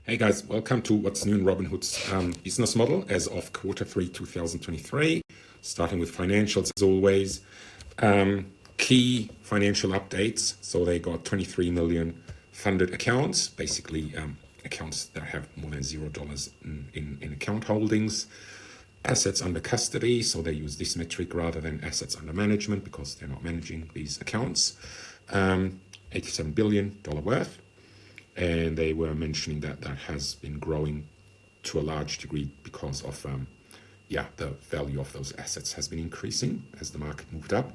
Hey guys, welcome to what's new in Robinhood's business model as of Q3 2023. Starting with financials as always. Key financial updates. So they got 23 million funded accounts, basically accounts that have more than $0 in account holdings. Assets under custody, so they use this metric rather than assets under management because they're not managing these accounts. $87 billion worth. And they were mentioning that has been growing to a large degree because of the value of those assets has been increasing as the market moved up.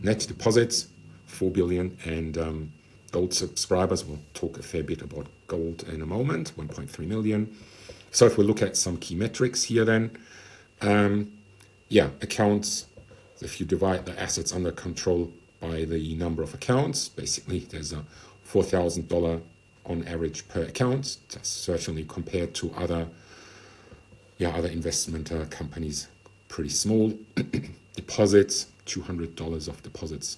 Net deposits 4 billion, and gold subscribers, we'll talk a fair bit about gold in a moment, 1.3 million. So if we look at some key metrics here then, accounts, if you divide the assets under control by the number of accounts, basically there's a $4,000 on average per account. That's certainly compared to other investment companies, pretty small. Deposits, $200 of deposits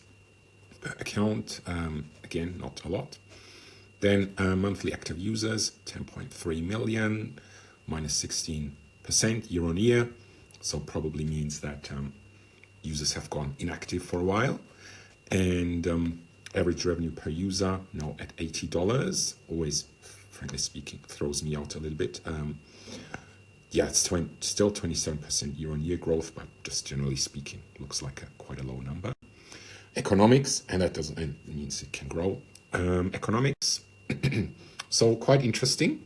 per account. Again, not a lot. Then monthly active users, 10.3 million, minus 16% year on year. So probably means that users have gone inactive for a while. And average revenue per user now at $80. Always, frankly speaking, throws me out a little bit. It's still 27% year-on-year growth, but just generally speaking, looks like quite a low number. Economics, and that doesn't means it can grow. Economics, so quite interesting.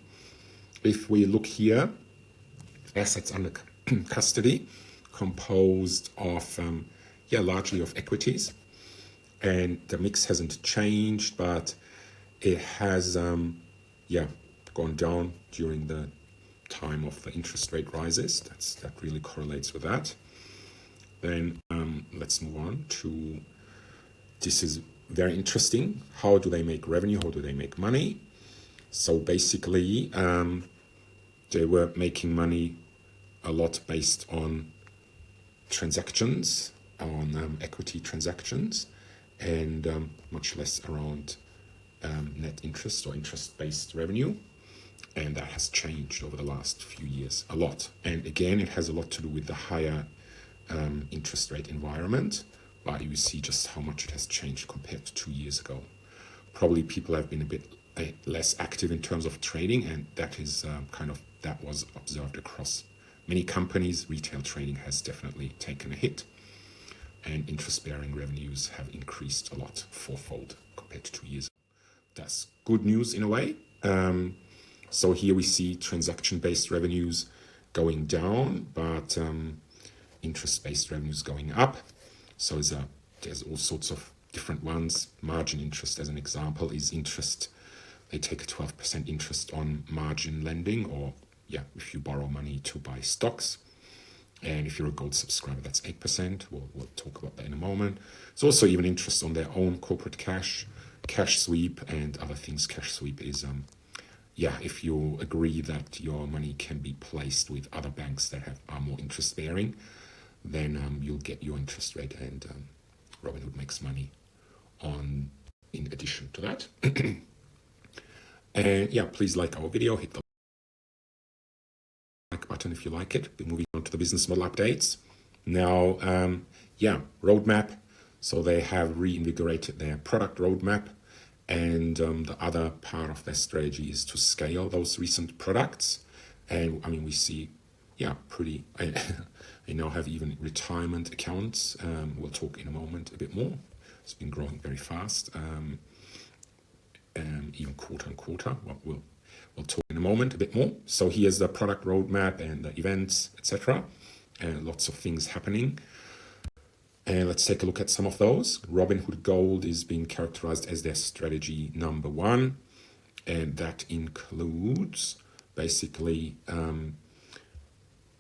If we look here, assets under custody, composed of largely of equities. And the mix hasn't changed, but it has gone down during the time of the interest rate rises. That really correlates with that. Then let's move on to, this is very interesting. How do they make revenue? How do they make money? So basically, they were making money a lot based on transactions, on equity transactions, and much less around net interest or interest-based revenue. And that has changed over the last few years a lot. And again, it has a lot to do with the higher interest rate environment, but you see just how much it has changed compared to 2 years ago. Probably people have been a bit less active in terms of trading, and that is that was observed across many companies. Retail trading has definitely taken a hit. And interest-bearing revenues have increased a lot, fourfold compared to 2 years ago. That's good news in a way. So here we see transaction-based revenues going down, but interest-based revenues going up. So there's all sorts of different ones. Margin interest, as an example, is interest. They take a 12% interest on margin lending, or if you borrow money to buy stocks. And if you're a gold subscriber, that's 8%. We'll talk about that in a moment. There's also even interest on their own corporate cash sweep, and other things. Cash sweep is, if you agree that your money can be placed with other banks that are more interest bearing, then you'll get your interest rate, and Robinhood makes money in addition to that. And please like our video, hit the like button if you like it. We're moving on to the business model updates. Now, roadmap. So they have reinvigorated their product roadmap, and the other part of their strategy is to scale those recent products. And I mean, we see, pretty, they now have even retirement accounts. We'll talk in a moment a bit more. It's been growing very fast, even quarter on quarter. We'll talk in a moment a bit more. So here's the product roadmap and the events, etc. Lots of things happening. And let's take a look at some of those. Robinhood Gold is being characterized as their strategy number one. And that includes basically,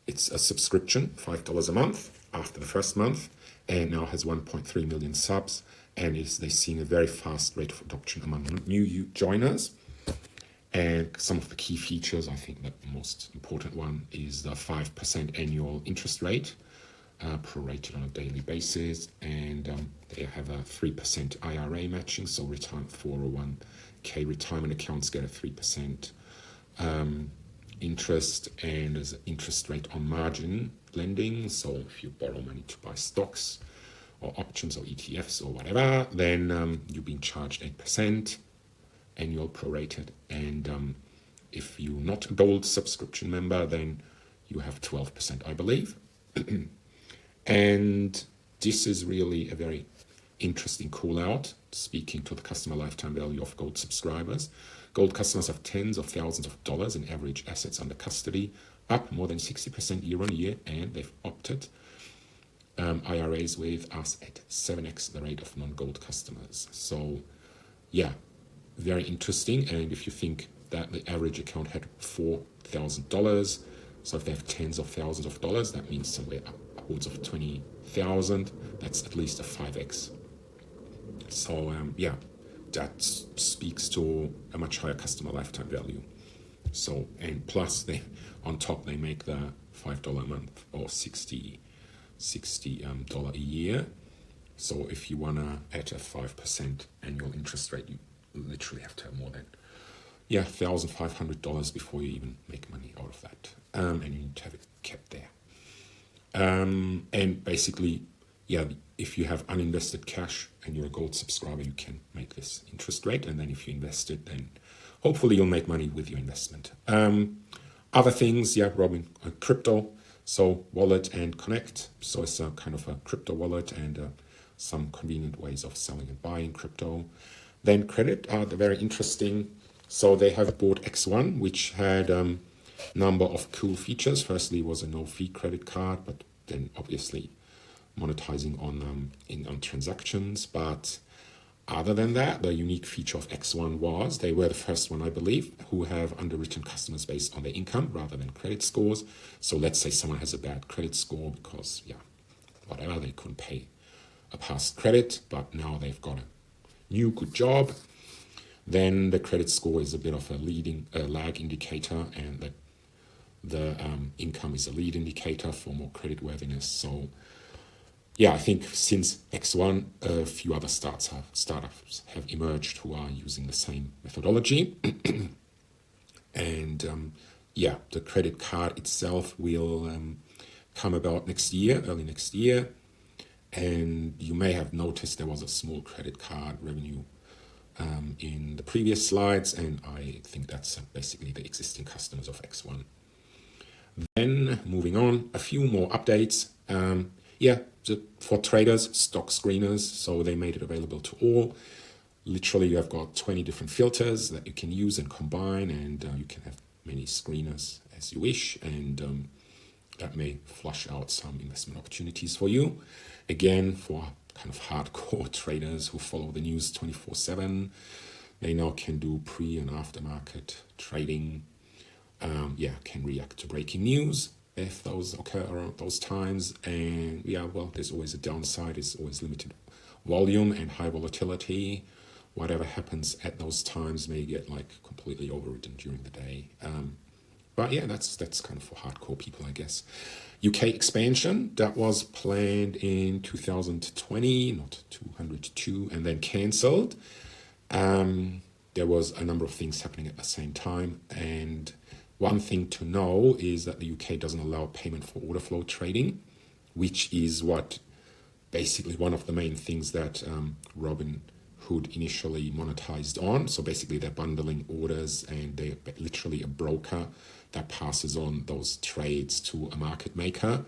it's a subscription, $5 a month after the first month, and now has 1.3 million subs. And they're seeing a very fast rate of adoption among new joiners. And some of the key features, I think that the most important one is the 5% annual interest rate, prorated on a daily basis. And they have a 3% IRA matching, so 401k retirement accounts get a 3% interest, and there's an interest rate on margin lending. So if you borrow money to buy stocks or options or ETFs or whatever, then you're being charged 8% annual prorated. And if you're not a Gold subscription member, then you have 12%, I believe. And this is really a very interesting call out, speaking to the customer lifetime value of Gold subscribers. Gold customers have tens of thousands of dollars in average assets under custody, up more than 60% year on year, and they've opted IRAs with us at 7x the rate of non-Gold customers. So yeah, very interesting. And if you think that the average account had $4,000, so if they have tens of thousands of dollars, that means somewhere upwards of 20,000. That's at least a 5x. So yeah, that speaks to a much higher customer lifetime value. So, and plus they on top they make the $5 a month or $60 a year. So if you wanna at a 5% annual interest rate, you literally have to have more than $1,500 before you even make money out of that, and you need to have it kept there. And basically, yeah, if you have uninvested cash and you're a Gold subscriber, you can make this interest rate, and then if you invest it, then hopefully you'll make money with your investment. Other things, yeah, crypto, so wallet and connect. So it's a kind of a crypto wallet and some convenient ways of selling and buying crypto. Then credit are very interesting. So they have bought X1, which had a number of cool features. Firstly, was a no-fee credit card, but then obviously monetizing on transactions. But other than that, the unique feature of X1 was they were the first one, I believe, who have underwritten customers based on their income rather than credit scores. So let's say someone has a bad credit score because, yeah, whatever, they couldn't pay a past credit, but now they've got a new good job. Then the credit score is a bit of a lag indicator, and the income is a lead indicator for more creditworthiness. So yeah, I think since X1, a few other startups have emerged who are using the same methodology. And yeah, the credit card itself will come about early next year. And you may have noticed there was a small credit card revenue in the previous slides, and I think that's basically the existing customers of X1. Then moving on, a few more updates. For traders, stock screeners, so they made it available to all. Literally, you have got 20 different filters that you can use and combine, and you can have many screeners as you wish, and that may flush out some investment opportunities for you. Again, for kind of hardcore traders who follow the news 24/7, they now can do pre and aftermarket trading. Can react to breaking news if those occur around those times. And yeah, well, there's always a downside. It's always limited volume and high volatility. Whatever happens at those times may get like completely overridden during the day. But yeah, that's kind of for hardcore people, I guess. UK expansion, that was planned in 2020, not 202, and then cancelled. There was a number of things happening at the same time, and one thing to know is that the UK doesn't allow payment for order flow trading, which is what basically one of the main things that Robinhood initially monetized on. So basically they're bundling orders, and they're literally a broker that passes on those trades to a market maker.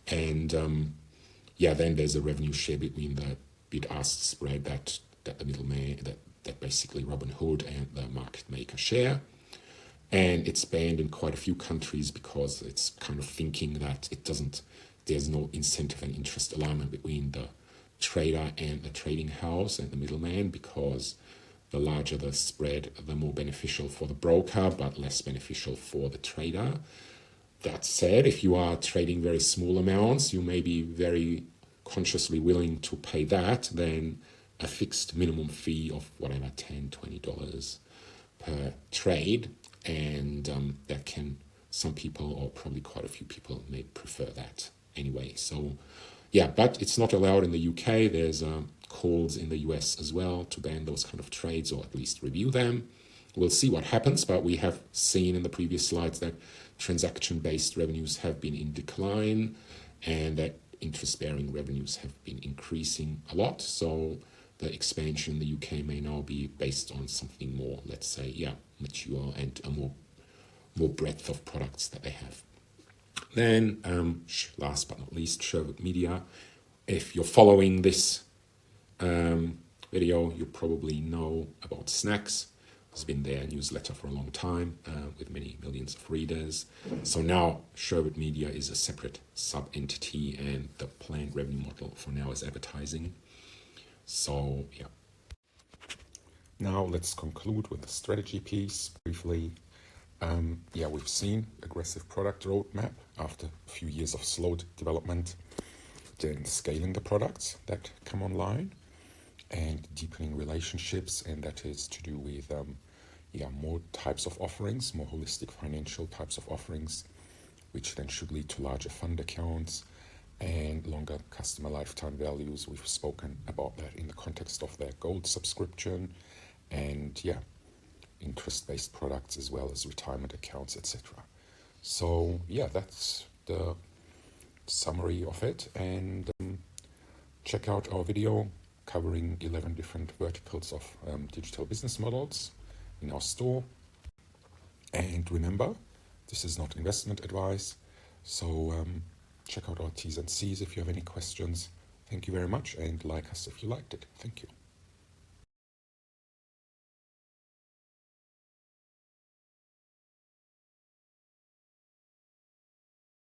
And then there's a revenue share between the bid-ask spread that the middleman, that basically Robinhood and the market maker share. And it's banned in quite a few countries because it's kind of thinking that there's no incentive and interest alignment between the trader and the trading house and the middleman, because the larger the spread, the more beneficial for the broker, but less beneficial for the trader. That said, if you are trading very small amounts, you may be very consciously willing to pay that than a fixed minimum fee of whatever, $10, $20 per trade. And that can, some people, or probably quite a few people, may prefer that anyway. So yeah, but it's not allowed in the UK. There's calls in the US as well to ban those kind of trades, or at least review them. we'll see what happens, but we have seen in the previous slides that transaction-based revenues have been in decline and that interest-bearing revenues have been increasing a lot. So the expansion in the UK may now be based on something more, let's say, mature and a more breadth of products that they have. Then, last but not least, Sherwood Media. If you're following this video, you probably know about Snacks. It's been their newsletter for a long time with many millions of readers. So now Sherwood Media is a separate sub-entity, and the planned revenue model for now is advertising. So yeah. Now let's conclude with the strategy piece briefly. We've seen aggressive product roadmap after a few years of slow development, then scaling the products that come online and deepening relationships, and that is to do with more types of offerings, more holistic financial types of offerings, which then should lead to larger fund accounts and longer customer lifetime values. We've spoken about that in the context of their gold subscription and interest-based products as well as retirement accounts, etc. So that's the summary of it, and check out our video covering 11 different verticals of digital business models in our store. And remember, this is not investment advice, so check out our T's and C's if you have any questions. Thank you very much, and like us if you liked it. Thank you.